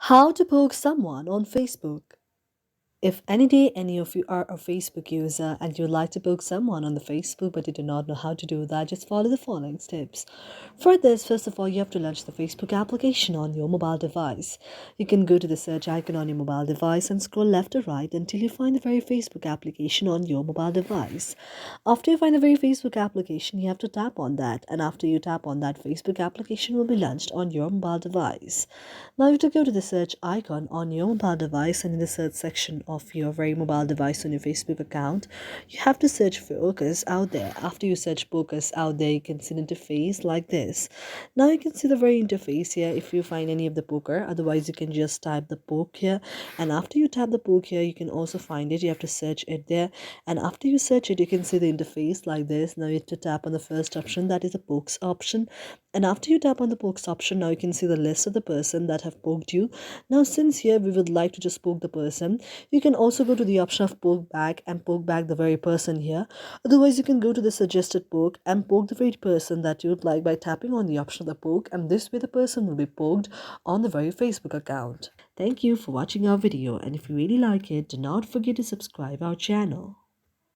How to poke someone on Facebook. If any day any of you are a Facebook user and you'd like to poke someone on the Facebook but you do not know how to do that, just follow the following steps. For this, first of all, you have to launch the Facebook application on your mobile device. You can go to the search icon on your mobile device and scroll left or right until you find the very Facebook application on your mobile device. After you find the very Facebook application, you have to tap on that, and after you tap on that, Facebook application will be launched on your mobile device. Now you have to go to the search icon on your mobile device, and in the search section of your very mobile device on your Facebook account, you have to search for Focus out there. After you search Focus out there, you can see an interface like this. Now you can see the very interface here if you find any of the poker. Otherwise, you can just type the poke here, and after you tap the poke here, you can also find it. You have to search it there, and after you search it, you can see the interface like this. Now you have to tap on the first option, that is the pokes option, and after you tap on the pokes option, now you can see the list of the person that have poked you. Now since here we would like to just poke the person, you can also go to the option of poke back and poke back the very person here. Otherwise, you can go to the suggested poke and poke the very person that you would like by tapping on the option of the poke, and this way the person will be poked on the very Facebook account. Thank you for watching our video, and if you really like it, do not forget to subscribe our channel.